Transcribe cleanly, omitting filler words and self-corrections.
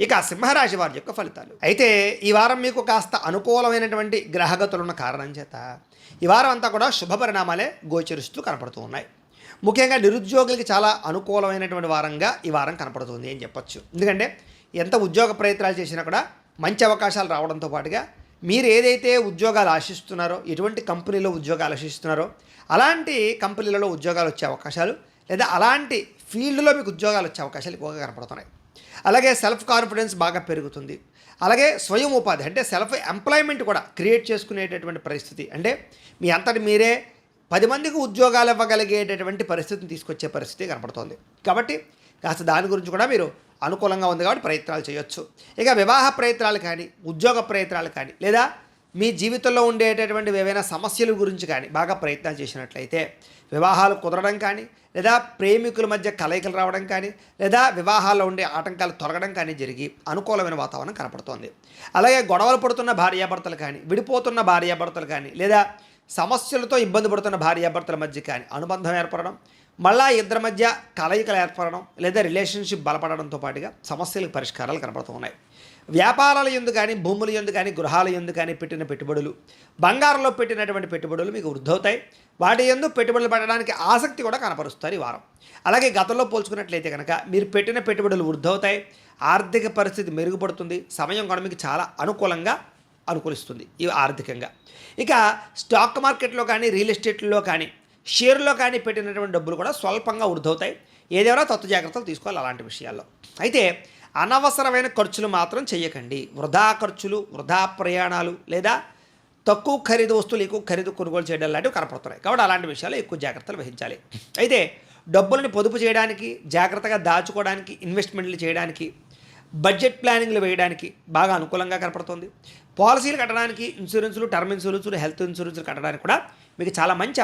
ఇక సింహరాశి వారి యొక్క ఫలితాలు అయితే ఈ వారం మీకు కాస్త అనుకూలమైనటువంటి గ్రహగతులున్న కారణం చేత ఈ వారం అంతా కూడా శుభ పరిణామాలే గోచరిస్తూ కనపడుతూ ఉన్నాయి. ముఖ్యంగా నిరుద్యోగులకి చాలా అనుకూలమైనటువంటి వారంగా ఈ వారం కనపడుతుంది అని చెప్పొచ్చు. ఎందుకంటే ఎంత ఉద్యోగ ప్రయత్నాలు చేసినా కూడా మంచి అవకాశాలు రావడంతో పాటుగా మీరు ఏదైతే ఉద్యోగాలు ఆశిస్తున్నారో, ఎటువంటి కంపెనీలో ఉద్యోగాలు ఆశిస్తున్నారో అలాంటి కంపెనీలలో ఉద్యోగాలు వచ్చే అవకాశాలు, లేదా అలాంటి ఫీల్డ్లో మీకు ఉద్యోగాలు వచ్చే అవకాశాలు ఎక్కువగా కనపడుతున్నాయి. అలాగే సెల్ఫ్ కాన్ఫిడెన్స్ బాగా పెరుగుతుంది. అలాగే స్వయం ఉపాధి అంటే సెల్ఫ్ ఎంప్లాయ్మెంట్ కూడా క్రియేట్ చేసుకునేటటువంటి పరిస్థితి, అంటే మీ అంతటి మీరే 10 మందికి ఉద్యోగాలు ఇవ్వగలిగేటటువంటి పరిస్థితిని తీసుకొచ్చే పరిస్థితి కనపడుతోంది. కాబట్టి కాస్త దాని గురించి కూడా మీరు అనుకూలంగా ఉంది కాబట్టి ప్రయత్నాలు చేయొచ్చు. ఇక వివాహ ప్రయత్నాలు కానీ, ఉద్యోగ ప్రయత్నాలు కానీ, లేదా మీ జీవితంలో ఉండేటటువంటి ఏవైనా సమస్యల గురించి కానీ బాగా ప్రయత్నాలు చేసినట్లయితే వివాహాలు కుదరడం కానీ, లేదా ప్రేమికుల మధ్య కలయికలు రావడం కానీ, లేదా వివాహాల్లో ఉండే ఆటంకాలు తొలగడం కానీ జరిగి అనుకూలమైన వాతావరణం కనపడుతోంది. అలాగే గొడవలు పడుతున్న భార్యాభర్తలు కానీ, విడిపోతున్న భార్యాభర్తలు కానీ, లేదా సమస్యలతో ఇబ్బంది పడుతున్న భార్యాభర్తల మధ్య కానీ అనుబంధం ఏర్పడడం, మళ్ళా ఇద్దరి మధ్య కలయికలు ఏర్పడడం, లేదా రిలేషన్షిప్ బలపడడంతో పాటుగా సమస్యలకు పరిష్కారాలు కనపడుతూ ఉన్నాయి. వ్యాపారాల యందు కానీ, భూముల యందు కానీ, గృహాల యందు కానీ పెట్టిన పెట్టుబడులు, బంగారంలో పెట్టినటువంటి పెట్టుబడులు మీకు వృద్ధవుతాయి. వాటి యందు పెట్టుబడులు పెట్టడానికి ఆసక్తి కూడా కనపరుస్తారు ఈ వారం. అలాగే గతంలో పోల్చుకున్నట్లయితే కనుక మీరు పెట్టిన పెట్టుబడులు వృద్ధవుతాయి, ఆర్థిక పరిస్థితి మెరుగుపడుతుంది, సమయం కూడా మీకు చాలా అనుకూలిస్తుంది ఈ ఆర్థికంగా. ఇక స్టాక్ మార్కెట్లో కానీ, రియల్ ఎస్టేట్లో కానీ, షేర్లో కానీ పెట్టినటువంటి డబ్బులు కూడా స్వల్పంగా వృద్ధవుతాయి. ఏదైనా తత్వ జాగ్రత్తలు తీసుకోవాలి అలాంటి విషయాల్లో. అయితే అనవసరమైన ఖర్చులు మాత్రం చేయకండి. వృధా ఖర్చులు, వృధా ప్రయాణాలు, లేదా తక్కువ ఖరీదు వస్తువులు ఎక్కువ ఖరీదు కొనుగోలు చేయడం లాంటివి కనపడుతున్నాయి. కాబట్టి అలాంటి విషయాలు ఎక్కువ జాగ్రత్తలు వహించాలి. అయితే డబ్బులను పొదుపు చేయడానికి, జాగ్రత్తగా దాచుకోవడానికి, ఇన్వెస్ట్మెంట్లు చేయడానికి, బడ్జెట్ ప్లానింగ్లు వేయడానికి బాగా అనుకూలంగా కనపడుతుంది. పాలసీలు కట్టడానికి, ఇన్సూరెన్సులు, టర్మ్ ఇన్సూరెన్సులు, హెల్త్ ఇన్సూరెన్సులు కట్టడానికి కూడా మీకు చాలా మంచి